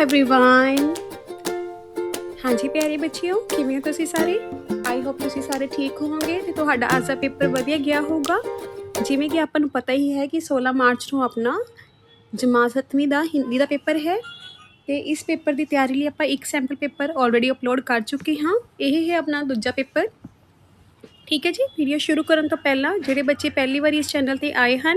Everyone. हाँ जी प्यारे बच्चियों, किवें हो तुसीं सारे? आई होप तुसीं सारे ठीक होवोगे ते तुहाडा अज दा पेपर वधिया गया होगा। जिवें कि आपां नूं पता ही है कि 16 मार्च नूं अपना जमात 7वीं दा हिंदी दा पेपर है ते इस पेपर की तैयारी लई आपां एक सैंपल पेपर ऑलरेडी अपलोड कर चुके हाँ। यह है अपना दूजा पेपर। ठीक है जी। वीडियो शुरू करन तो पहला जिहड़े बच्चे पहली बार इस चैनल ते आए हैं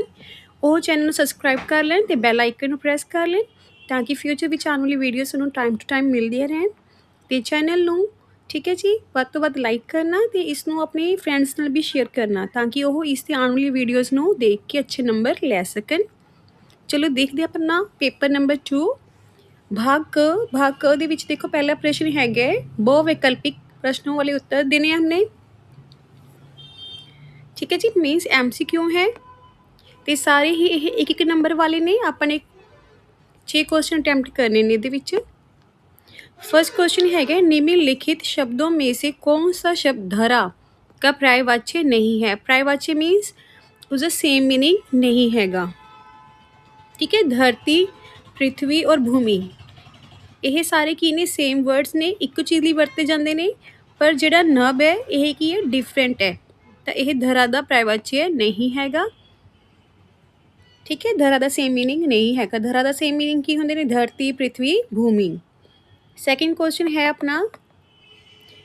वो चैनल सबसक्राइब कर लैन ते बैल आइकन नूं प्रेस कर लैन ताकि फ्यूचर विच आने वाली वीडियो तुहानूं टाइम टू टाइम मिलदियां रहन। ते चैनल नूं ठीक है जी वध तो वध लाइक करना ते इसनूं अपने फ्रेंड्स नाल भी शेयर करना ताकि वह इस आने वाली वीडियोज़ नूं देख के अच्छे नंबर लै सकन। चलो देखते अपना पेपर नंबर 2 भाग क दे विच देखो पहला प्रश्न है बहुविकल्पिक प्रश्नों वाले उत्तर देने हमने। ठीक है जी। मीनस MCQ है ते सारे ही एक एक नंबर वाले ने अपने 6 क्वेश्चन अटैम्प्ट करने ने दे विच। फर्स्ट क्वेश्चन है निम्नलिखित शब्दों में से कौन सा शब्द धरा का पर्यायवाच्य नहीं है। पर्यायवाच्य मीन्स उसका सेम मीनिंग नहीं हैगा। ठीक है। धरती, पृथ्वी और भूमि यह सारे की ने सेम वर्ड्स ने, एक चीज़ लिए वरते जाते हैं, पर जिहड़ा नब है यह की है डिफरेंट है तो यह धरा का पर्यायवाच्य नहीं हैगा। ठीक है। धरा का सेम मीनिंग नहीं हैगा। धरा का सेम मीनिंग की होंगे ने धरती, पृथ्वी, भूमि। सेकंड क्वेश्चन है अपना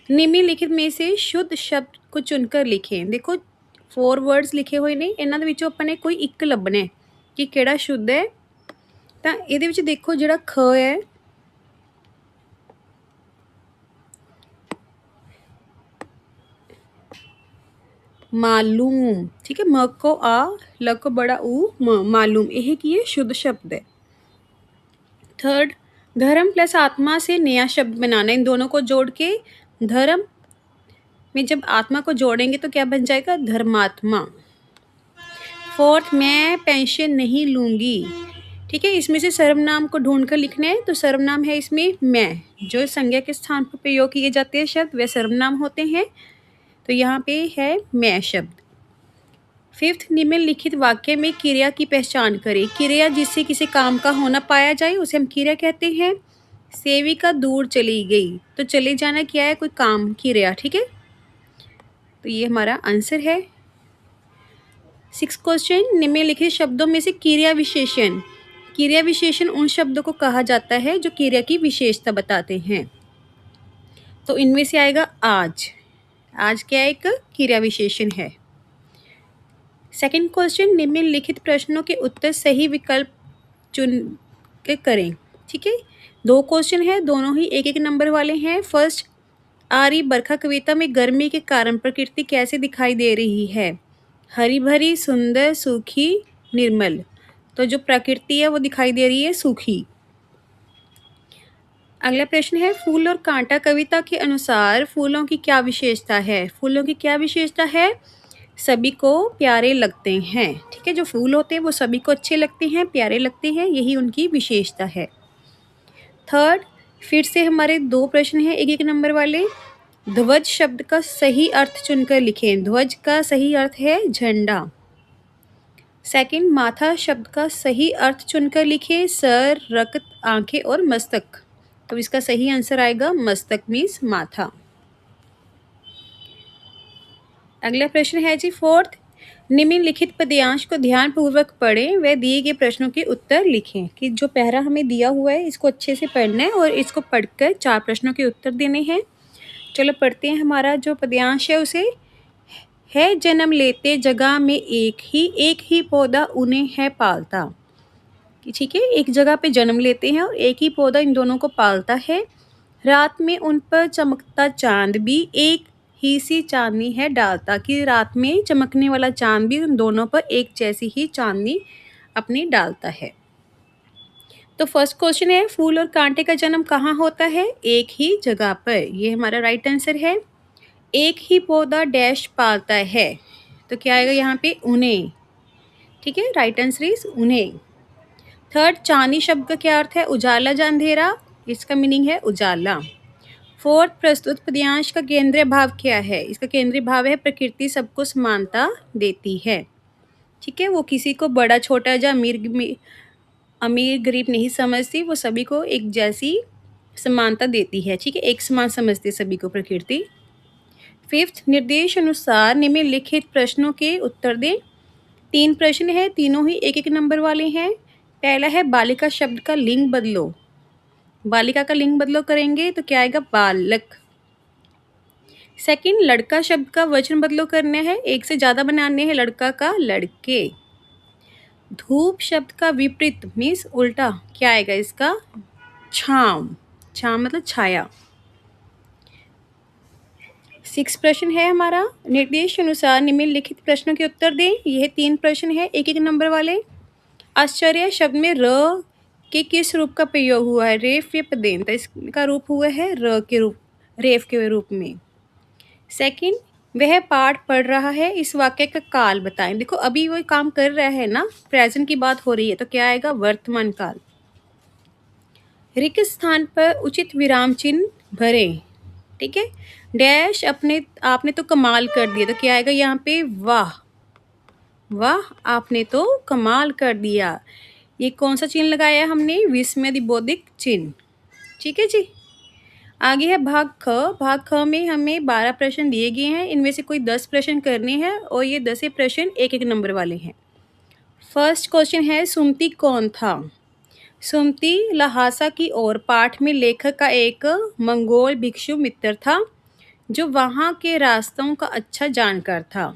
निम्नलिखित में से शुद्ध शब्द को चुनकर लिखें। देखो 4 वर्ड्स लिखे हुए ने, इन्हां दे विचों अपने कोई एक लभना है कि किहड़ा शुद्ध है। तो ये देखो जिहड़ा ख है मालूम। ठीक है। म को आ, ल को बड़ा ऊ, मालूम यह की है शुद्ध शब्द है। थर्ड धर्म प्लस आत्मा से नया शब्द बनाना। इन दोनों को जोड़ के धर्म में जब आत्मा को जोड़ेंगे तो क्या बन जाएगा धर्मात्मा। फोर्थ मैं पेंशन नहीं लूँगी। ठीक है। इसमें से सर्वनाम को ढूंढ कर लिखना है तो सर्वनाम है इसमें मैं। जो संज्ञा के स्थान पर प्रयोग किए जाते हैं शब्द वे सर्वनाम होते हैं। तो यहाँ पे है मैं शब्द। फिफ्थ निम्नलिखित वाक्य में क्रिया की पहचान करें। क्रिया जिससे किसी काम का होना पाया जाए उसे हम क्रिया कहते हैं। सेविका दूर चली गई तो चले जाना क्या है, कोई काम, क्रिया। ठीक है। तो ये हमारा आंसर है। 6 क्वेश्चन निम्नलिखित शब्दों में से क्रिया विशेषण। क्रिया विशेषण उन शब्दों को कहा जाता है जो क्रिया की विशेषता बताते हैं। तो इनमें से आएगा आज। आज क्या एक क्रिया विशेषण है। सेकंड क्वेश्चन निम्नलिखित प्रश्नों के उत्तर सही विकल्प चुन के करें। ठीक है। 2 क्वेश्चन है, दोनों ही एक एक नंबर वाले हैं। फर्स्ट आरी बरखा कविता में गर्मी के कारण प्रकृति कैसे दिखाई दे रही है। हरी भरी, सुंदर, सूखी, निर्मल। तो जो प्रकृति है वो दिखाई दे रही है सूखी। अगला प्रश्न है फूल और कांटा कविता के अनुसार फूलों की क्या विशेषता है। फूलों की क्या विशेषता है, सभी को प्यारे लगते हैं। ठीक है। जो फूल होते हैं वो सभी को अच्छे लगते हैं, प्यारे लगते हैं, यही उनकी विशेषता है। थर्ड फिर से हमारे 2 प्रश्न हैं एक एक नंबर वाले। ध्वज शब्द का सही अर्थ चुनकर लिखें। ध्वज का सही अर्थ है झंडा। सेकंड माथा शब्द का सही अर्थ चुनकर लिखें। सर, रक्त, आंखें और मस्तक। तो इसका सही आंसर आएगा मस्तक मीन्स माथा। अगला प्रश्न है जी फोर्थ निम्नलिखित पद्यांश को ध्यानपूर्वक पढ़ें व दिए गए प्रश्नों के उत्तर लिखें। कि जो पहरा हमें दिया हुआ है इसको अच्छे से पढ़ना है और इसको पढ़कर 4 प्रश्नों के उत्तर देने हैं। चलो पढ़ते हैं। हमारा जो पद्यांश है उसे है जन्म लेते जगह में एक ही पौधा उन्हें है पालता। ठीक है। एक जगह पे जन्म लेते हैं और एक ही पौधा इन दोनों को पालता है। रात में उन पर चमकता चांद भी एक ही सी चांदनी है डालता। कि रात में चमकने वाला चांद भी उन दोनों पर एक जैसी ही चांदनी अपनी डालता है। तो फर्स्ट क्वेश्चन है फूल और कांटे का जन्म कहाँ होता है, एक ही जगह पर। ये हमारा राइट आंसर है। एक ही पौधा डैश पालता है तो क्या आएगा यहाँ पे उन्हें। ठीक है। राइट आंसर इज उन्हें। थर्ड चांदनी शब्द का क्या अर्थ है, उजाला या अंधेरा। इसका मीनिंग है उजाला। फोर्थ प्रस्तुत पद्यांश का केंद्रीय भाव क्या है। इसका केंद्रीय भाव है प्रकृति सबको समानता देती है। ठीक है। वो किसी को बड़ा, छोटा या अमीर अमीर गरीब नहीं समझती, वो सभी को एक जैसी समानता देती है, ठीक है, एक समान समझती है सभी को प्रकृति। फिफ्थ, निर्देश अनुसार निम्नलिखित प्रश्नों के उत्तर दें। 3 प्रश्न हैं, तीनों ही 1-1 नंबर वाले हैं। पहला है बालिका शब्द का लिंग बदलो। बालिका का लिंग बदलो करेंगे तो क्या आएगा? बालक। सेकंड, लड़का शब्द का वचन बदलो करना है, एक से ज़्यादा बनाने हैं, लड़का का लड़के। धूप शब्द का विपरीत मीन्स उल्टा क्या आएगा इसका? छांव। छांव मतलब छाया। 6 प्रश्न है हमारा, निर्देश अनुसार निम्नलिखित प्रश्नों के उत्तर दें। यह 3 प्रश्न है, 1-1 नंबर वाले। आश्चर्य शब्द में र के किस रूप का प्रयोग हुआ है? रेफ या पदेन, तो इसका रूप हुआ है र के रूप, रेफ के रूप में। सेकंड, वह पाठ पढ़ रहा है, इस वाक्य का काल बताएं। देखो अभी वो काम कर रहा है ना, प्रेजेंट की बात हो रही है, तो क्या आएगा? वर्तमान काल। रिक्त स्थान पर उचित विराम चिन्ह भरें, ठीक है। डैश आपने तो कमाल कर दिया, तो क्या आएगा यहाँ पे? वाह। वाह आपने तो कमाल कर दिया। ये कौन सा चिन्ह लगाया है हमने? विस्मयादिबोधिक चिन्ह, ठीक है जी। आगे है भाग ख। भाग ख में हमें 12 प्रश्न दिए गए हैं, इनमें से कोई 10 प्रश्न करने हैं और ये 10 प्रश्न 1-1 नंबर वाले हैं। फर्स्ट क्वेश्चन है, सुमति कौन था? सुमति लहासा की ओर पाठ में लेखक का एक मंगोल भिक्षु मित्र था जो वहाँ के रास्तों का अच्छा जानकार था।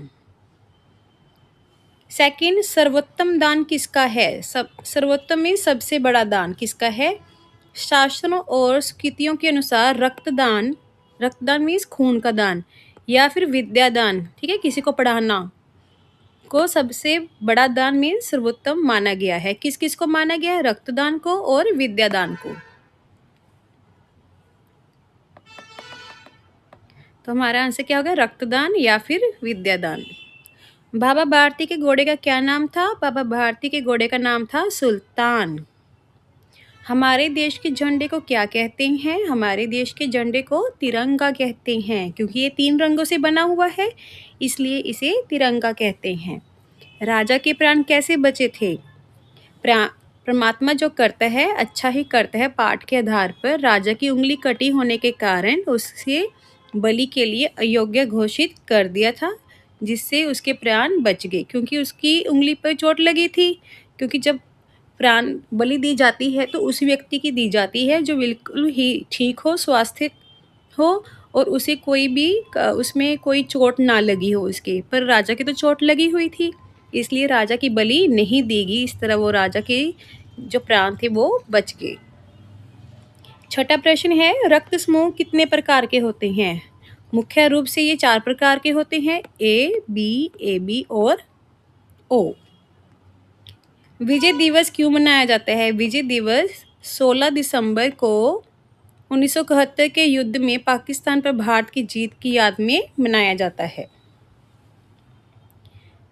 सेकंड, सर्वोत्तम दान किसका है? सर्वोत्तम में सबसे बड़ा दान किसका है? शास्त्रों और स्मृतियों के अनुसार रक्तदान, रक्तदान मीन्स खून का दान, या फिर विद्यादान, ठीक है, किसी को पढ़ाना को सबसे बड़ा दान मीन्स सर्वोत्तम माना गया है। किस किस को माना गया है? रक्तदान को और विद्यादान को। तो हमारा आंसर क्या होगा? रक्तदान या फिर विद्यादान। बाबा भारती के घोड़े का क्या नाम था? बाबा भारती के घोड़े का नाम था सुल्तान। हमारे देश के झंडे को क्या कहते हैं? हमारे देश के झंडे को तिरंगा कहते हैं, क्योंकि ये 3 रंगों से बना हुआ है, इसलिए इसे तिरंगा कहते हैं। राजा के प्राण कैसे बचे थे? परमात्मा जो करता है अच्छा ही करता है पाठ के आधार पर राजा की उंगली कटी होने के कारण उसे बलि के लिए अयोग्य घोषित कर दिया था, जिससे उसके प्राण बच गए, क्योंकि उसकी उंगली पर चोट लगी थी। क्योंकि जब प्राण बलि दी जाती है तो उस व्यक्ति की दी जाती है जो बिल्कुल ही ठीक हो, स्वास्थ्य हो और उसे कोई भी उसमें कोई चोट ना लगी हो उसके, पर राजा की तो चोट लगी हुई थी, इसलिए राजा की बलि नहीं दी गई। इस तरह वो राजा के जो प्राण थे वो बच गए। छठा प्रश्न है, रक्त समूह कितने प्रकार के होते हैं? मुख्य रूप से ये 4 प्रकार के होते हैं, ए बी और ओ। विजय दिवस क्यों मनाया जाता है? विजय दिवस 16 दिसंबर को 1971 के युद्ध में पाकिस्तान पर भारत की जीत की याद में मनाया जाता है।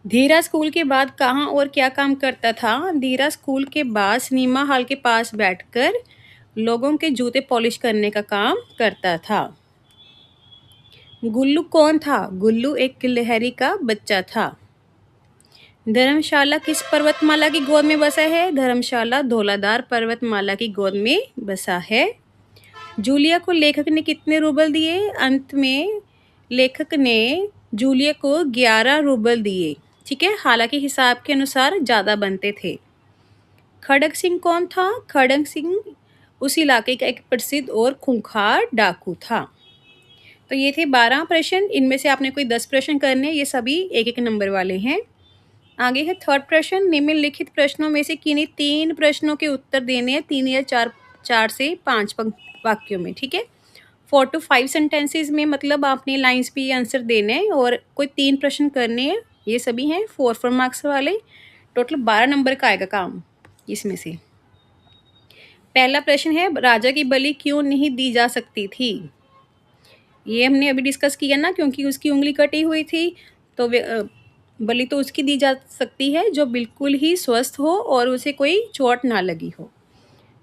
धीरा स्कूल के बाद कहाँ और क्या काम करता था? धीरा स्कूल के बाद सिनेमा हॉल के पास बैठकर लोगों के जूते पॉलिश करने का काम करता था। गुल्लू कौन था? गुल्लू एक गिलहरी का बच्चा था। धर्मशाला किस पर्वतमाला की गोद में बसा है? धर्मशाला धौलाधार पर्वतमाला की गोद में बसा है। जूलिया को लेखक ने कितने रूबल दिए? अंत में लेखक ने जूलिया को 11 रूबल दिए, ठीक है, हालांकि हिसाब के अनुसार ज़्यादा बनते थे। खड़ग सिंह कौन था? खड़ग सिंह उस इलाके का एक प्रसिद्ध और खूंखार डाकू था। तो ये थे 12 प्रश्न, इनमें से आपने कोई 10 प्रश्न करने, ये सभी 1-1 नंबर वाले हैं। आगे है थर्ड प्रश्न, निम्नलिखित प्रश्नों में से किन्हीं 3 प्रश्नों के उत्तर देने हैं, 3 या 4 से 5 वाक्यों में, ठीक है। 4 to 5 सेंटेंसेस में, मतलब आपने लाइंस पे ये आंसर देने हैं और कोई 3 प्रश्न करने हैं, ये सभी हैं 4 मार्क्स वाले। टोटल 12 नंबर का आएगा काम इसमें से। पहला प्रश्न है, राजा की बलि क्यों नहीं दी जा सकती थी? ये हमने अभी डिस्कस किया ना, क्योंकि उसकी उंगली कटी हुई थी, तो बलि तो उसकी दी जा सकती है जो बिल्कुल ही स्वस्थ हो और उसे कोई चोट ना लगी हो।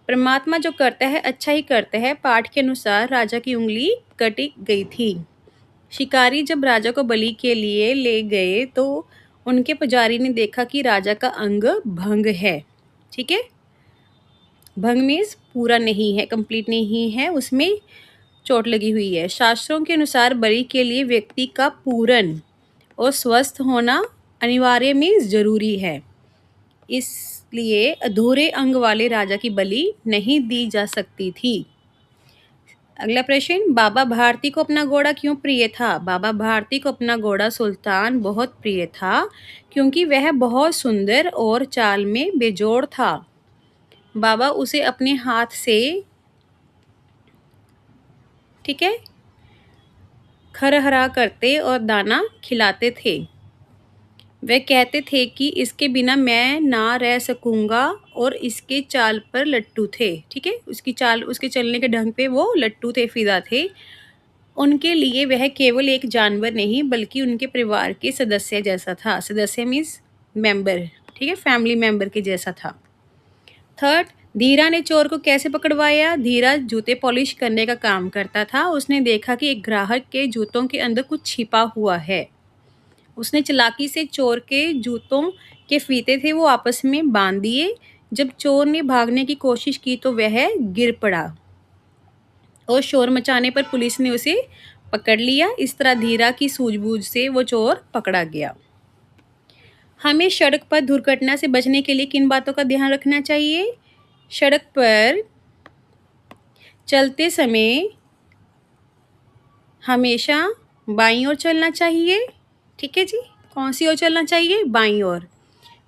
परमात्मा जो करता है अच्छा ही करता है, पाठ के अनुसार राजा की उंगली कटी गई थी। शिकारी जब राजा को बलि के लिए ले गए तो उनके पुजारी ने देखा कि राजा का अंग भंग है, ठीक है। भंग मीन्स पूरा नहीं है, कंप्लीट नहीं है, उसमें चोट लगी हुई है। शास्त्रों के अनुसार बलि के लिए व्यक्ति का पूर्ण और स्वस्थ होना अनिवार्य मीन्स जरूरी है। इसलिए अधूरे अंग वाले राजा की बलि नहीं दी जा सकती थी। अगला प्रश्न, बाबा भारती को अपना घोड़ा क्यों प्रिय था? बाबा भारती को अपना घोड़ा सुल्तान बहुत प्रिय था क्योंकि वह बहुत सुंदर और चाल में बेजोड़ था। बाबा उसे अपने हाथ से, ठीक है, खरहरा करते और दाना खिलाते थे। वह कहते थे कि इसके बिना मैं ना रह सकूंगा और इसके चाल पर लट्टू थे, ठीक है, उसकी चाल, उसके चलने के ढंग पे वो लट्टू थे, फिदा थे। उनके लिए वह केवल एक जानवर नहीं बल्कि उनके परिवार के सदस्य जैसा था। सदस्य मीन्स मेंबर, ठीक है, फैमिली मेंबर के जैसा था। थर्ड, धीरा ने चोर को कैसे पकड़वाया? धीरा जूते पॉलिश करने का काम करता था। उसने देखा कि एक ग्राहक के जूतों के अंदर कुछ छिपा हुआ है। उसने चालाकी से चोर के जूतों के फीते थे वो आपस में बांध दिए। जब चोर ने भागने की कोशिश की तो वह गिर पड़ा और शोर मचाने पर पुलिस ने उसे पकड़ लिया। इस तरह धीरा की सूझबूझ से वो चोर पकड़ा गया। हमें सड़क पर दुर्घटना से बचने के लिए किन बातों का ध्यान रखना चाहिए? सड़क पर चलते समय हमेशा बाईं ओर चलना चाहिए, ठीक है जी। कौन सी ओर चलना चाहिए? बाईं ओर।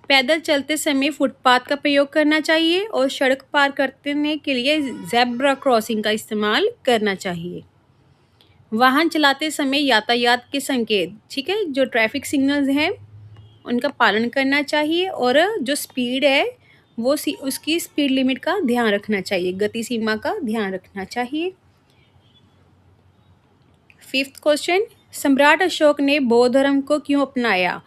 पैदल चलते समय फुटपाथ का प्रयोग करना चाहिए और सड़क पार करने के लिए ज़ेब्रा क्रॉसिंग का इस्तेमाल करना चाहिए। वाहन चलाते समय यातायात के संकेत, ठीक है, जो ट्रैफिक सिग्नल्स हैं उनका पालन करना चाहिए और जो स्पीड है वो उसकी स्पीड लिमिट का ध्यान रखना चाहिए, गति सीमा का ध्यान रखना चाहिए। फिफ्थ क्वेश्चन, सम्राट अशोक ने बौद्ध धर्म को क्यों अपनाया?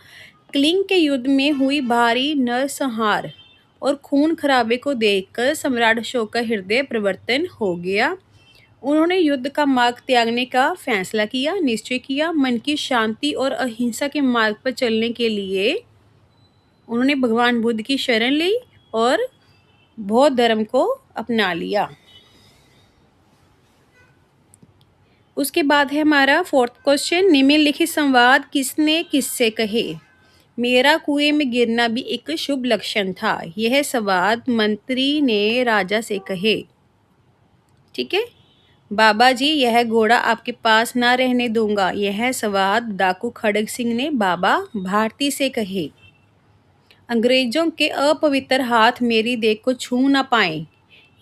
कलिंग के युद्ध में हुई भारी नरसंहार और खून खराबे को देखकर सम्राट अशोक का हृदय परिवर्तन हो गया। उन्होंने युद्ध का मार्ग त्यागने का फैसला किया, निश्चय किया। मन की शांति और अहिंसा के मार्ग पर चलने के लिए उन्होंने भगवान बुद्ध की शरण ली और बौद्ध धर्म को अपना लिया। उसके बाद है हमारा फोर्थ क्वेश्चन, निम्नलिखित संवाद किसने किससे कहे? मेरा कुएं में गिरना भी एक शुभ लक्षण था। यह संवाद मंत्री ने राजा से कहे, ठीक है। बाबा जी, यह घोड़ा आपके पास ना रहने दूंगा। यह संवाद डाकू खड़ग सिंह ने बाबा भारती से कहे। अंग्रेजों के अपवित्र हाथ मेरी देह को छू ना पाए।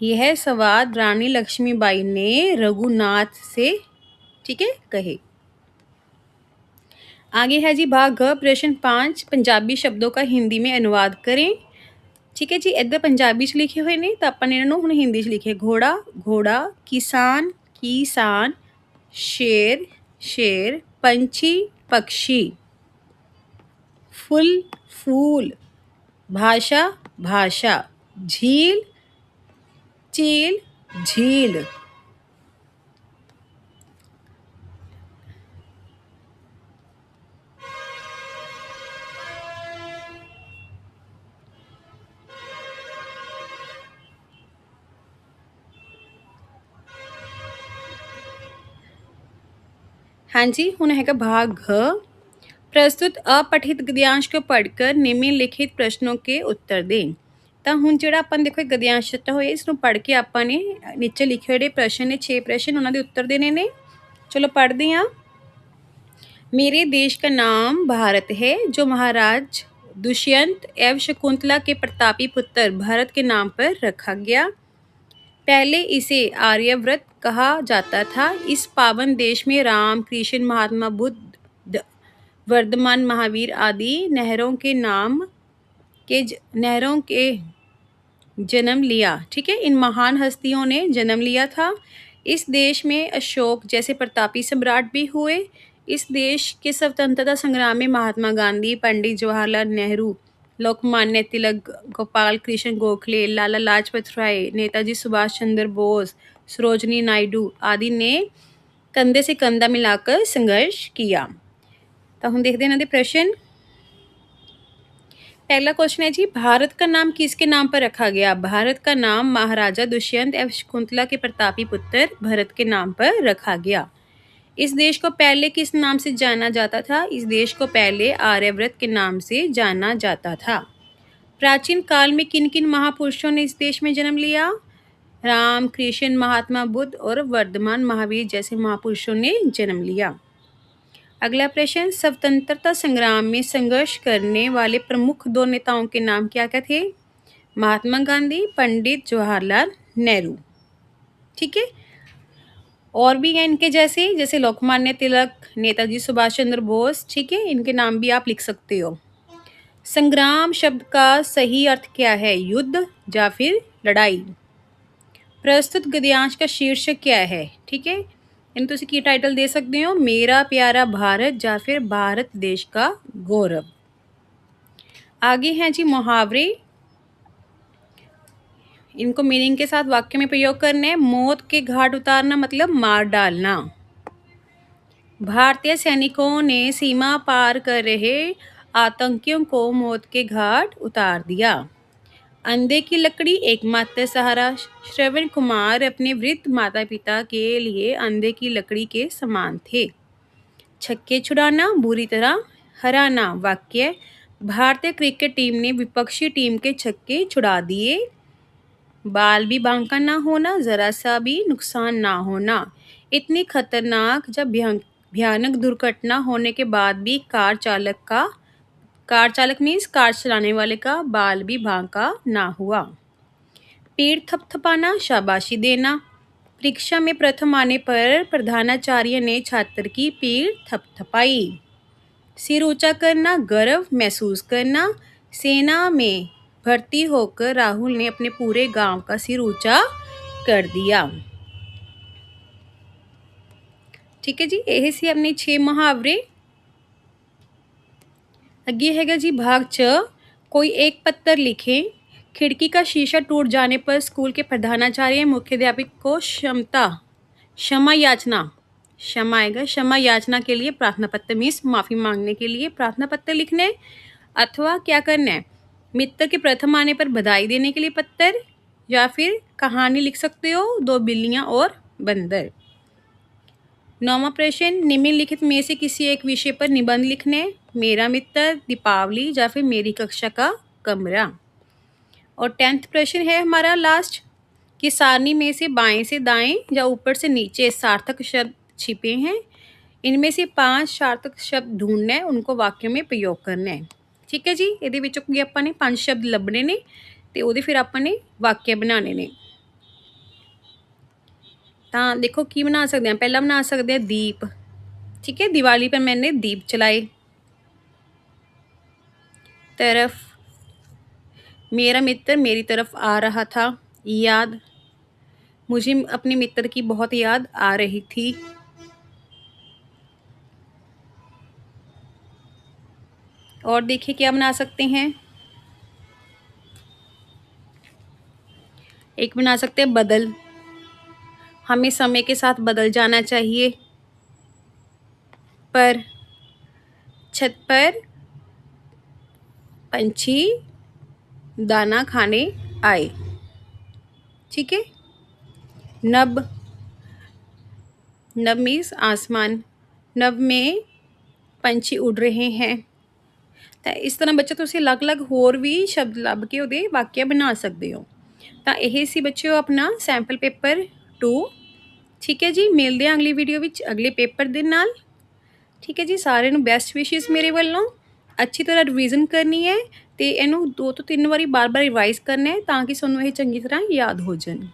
यह संवाद रानी लक्ष्मीबाई ने रघुनाथ से, ठीक है, कहे। आगे है जी भाग घ, प्रश्न 5, पंजाबी शब्दों का हिंदी में अनुवाद करें। ठीक है जी, इधर पंजाबी च लिखे हुए ने तो अपन इन्हों हुण हिंदी च लिखे। घोड़ा घोड़ा, किसान कीसान, शेर शेर, पंछी पक्षी, फुल फूल, भाषा भाषा, झील चील झील। हाँ जी, हुण हैगा भाग घ। प्रस्तुत अपठित गद्यांश को पढ़कर निम्नलिखित प्रश्नों के उत्तर दें। ਤਾਂ ਹੁਣ ਜਿਹੜਾ ਆਪਾਂ ਨੇ ਦੇਖੋ ਇਹ ਗद्यांश ਦਿੱਤਾ ਹੋਇਆ, ਇਸ ਨੂੰ ਪੜ੍ਹ ਕੇ ਆਪਾਂ ਨੇ ਨੀਚੇ ਲਿਖੇ ਜਿਹੜੇ ਪ੍ਰਸ਼ਨ ਨੇ 6 ਪ੍ਰਸ਼ਨ ਉਹਨਾਂ ਦੇ ਉੱਤਰ ਦੇਣੇ ਨੇ। ਚਲੋ पढ़ते हैं। मेरे देश का नाम भारत है, जो महाराज दुष्यंत एवं शकुंतला के प्रतापी पुत्र भरत के नाम पर रखा गया। पहले इसे आर्यव्रत कहा जाता था। इस पावन देश में राम, कृष्ण, महात्मा बुद्ध, वर्धमान, महावीर आदि नहरों के जन्म लिया, ठीक है, इन महान हस्तियों ने जन्म लिया था। इस देश में अशोक जैसे प्रतापी सम्राट भी हुए। इस देश के स्वतंत्रता संग्राम में महात्मा गांधी, पंडित जवाहरलाल नेहरू, लोकमान्य तिलक, गोपाल कृष्ण गोखले, लाला लाजपत राय, नेताजी सुभाष चंद्र बोस, सरोजनी नायडू आदि ने कंधे से कंधा मिलाकर संघर्ष किया। तो हम देखते हैं इन्हों दे प्रश्न। पहला क्वेश्चन है जी, भारत का नाम किसके नाम पर रखा गया? भारत का नाम महाराजा दुष्यंत एवं शकुंतला के प्रतापी पुत्र भरत के नाम पर रखा गया। इस देश को पहले किस नाम से जाना जाता था? इस देश को पहले आर्यव्रत के नाम से जाना जाता था। प्राचीन काल में किन किन महापुरुषों ने इस देश में जन्म लिया? राम, कृष्ण, महात्मा बुद्ध और वर्धमान महावीर जैसे महापुरुषों ने जन्म लिया। अगला प्रश्न, स्वतंत्रता संग्राम में संघर्ष करने वाले प्रमुख 2 नेताओं के नाम क्या क्या थे? महात्मा गांधी, पंडित जवाहरलाल नेहरू। ठीक है, और भी हैं इनके जैसे लोकमान्य तिलक, नेताजी सुभाष चंद्र बोस। ठीक है, इनके नाम भी आप लिख सकते हो। संग्राम शब्द का सही अर्थ क्या है? युद्ध या फिर लड़ाई। प्रस्तुत गद्यांश का शीर्षक क्या है? ठीक है, इन तुसी की टाइटल दे सकते हो, मेरा प्यारा भारत या फिर भारत देश का गौरव। आगे हैं जी मुहावरे, इनको मीनिंग के साथ वाक्य में प्रयोग करने हैं। मौत के घाट उतारना मतलब मार डालना। भारतीय सैनिकों ने सीमा पार कर रहे आतंकियों को मौत के घाट उतार दिया। अंधे की लकड़ी एकमात्र सहारा। श्रवण कुमार अपने वृद्ध माता पिता के लिए अंधे की लकड़ी के समान थे। छक्के छुड़ाना, बुरी तरह हराना। वाक्य, भारतीय क्रिकेट टीम ने विपक्षी टीम के छक्के छुड़ा दिए। बाल भी बांका ना होना, जरा सा भी नुकसान ना होना। इतनी खतरनाक जब भयानक दुर्घटना होने के बाद भी कार चालक मीन्स कार चलाने वाले का बाल भी बांका ना हुआ। पेड़ थपथपाना, शाबाशी देना। परीक्षा में प्रथम आने पर प्रधानाचार्य ने छात्र की पीठ थपथपाई। सिर ऊंचा करना, गर्व महसूस करना। सेना में भर्ती होकर राहुल ने अपने पूरे गांव का सिर ऊंचा कर दिया। ठीक है जी, यही सी अपने 6 मुहावरे। अगे हैगा जी भाग च, कोई एक पत्र लिखें। खिड़की का शीशा टूट जाने पर स्कूल के प्रधानाचार्य मुख्याध्यापक को क्षमा याचना के लिए प्रार्थना पत्र मीन्स माफ़ी मांगने के लिए प्रार्थना पत्र लिखने, अथवा क्या करना है, मित्र के प्रथम आने पर बधाई देने के लिए पत्र, या फिर कहानी लिख सकते हो, 2 बिल्लियाँ और बंदर। 9वां प्रश्न, निम्नलिखित में से किसी एक विषय पर निबंध लिखने। मेरा मित्र, दीपावली या फिर मेरी कक्षा का कमरा। और 10th प्रश्न है हमारा लास्ट, कि सारणी में से बाएं से दाएं या ऊपर से नीचे सार्थक शब्द छिपे हैं। इनमें से 5 सार्थक शब्द ढूंढने, उनको वाक्य में प्रयोग करना है। ठीक है जी, ਇਹਦੇ ਵਿੱਚੋਂ ਕੀ ਆਪਾਂ ਨੇ 5 शब्द ਲੱਭਣੇ ਨੇ ਤੇ ਉਹਦੇ ਫਿਰ ਆਪਾਂ ਨੇ वाक्य बनाने ਨੇ। ਤਾਂ देखो की बना सकते हैं, पहला बना सकते हैं दीप। ठीक है, दिवाली पर मैंने दीप जलाए। तरफ, मेरा मित्र मेरी तरफ आ रहा था। याद, मुझे अपने मित्र की बहुत याद आ रही थी। और देखिए क्या बना सकते हैं, एक बना सकते हैं बदल, हमें समय के साथ बदल जाना चाहिए। पर, छत पर पंछी दाना खाने आए। ठीक है, नभ मीन्स आसमान, नभ में पंछी उड़ रहे हैं। तो इस तरह बच्चों तुसीं अलग-अलग होर भी शब्द ਲੱਭ ਕੇ ਉਹਦੇ ਵਾਕਿਆ ਬਣਾ ਸਕਦੇ ਹੋ। ਤਾਂ ਇਹ ਸੀ ਬੱਚਿਓ ਆਪਣਾ ਸੈਂਪਲ ਪੇਪਰ 2। ਠੀਕ ਹੈ ਜੀ, ਮਿਲਦੇ ਹਾਂ ਅਗਲੀ ਵੀਡੀਓ ਵਿੱਚ ਅਗਲੇ ਪੇਪਰ ਦੇ ਨਾਲ। ਠੀਕ ਹੈ ਜੀ, ਸਾਰਿਆਂ ਨੂੰ ਬੈਸਟ ਵਿਸ਼ੇਸ ਮੇਰੇ ਵੱਲੋਂ। ਅੱਛੀ ਤਰ੍ਹਾਂ ਰਿਵੀਜ਼ਨ ਕਰਨੀ ਹੈ ਤੇ ਇਹਨੂੰ 2 ਤੋਂ 3 ਵਾਰੀ ਬਾਰ-ਬਾਰ ਰਿਵਾਈਜ਼ ਕਰਨਾ ਹੈ ਤਾਂ ਕਿ ਤੁਹਾਨੂੰ ਇਹ ਚੰਗੀ ਤਰ੍ਹਾਂ ਯਾਦ ਹੋ ਜਾਣ।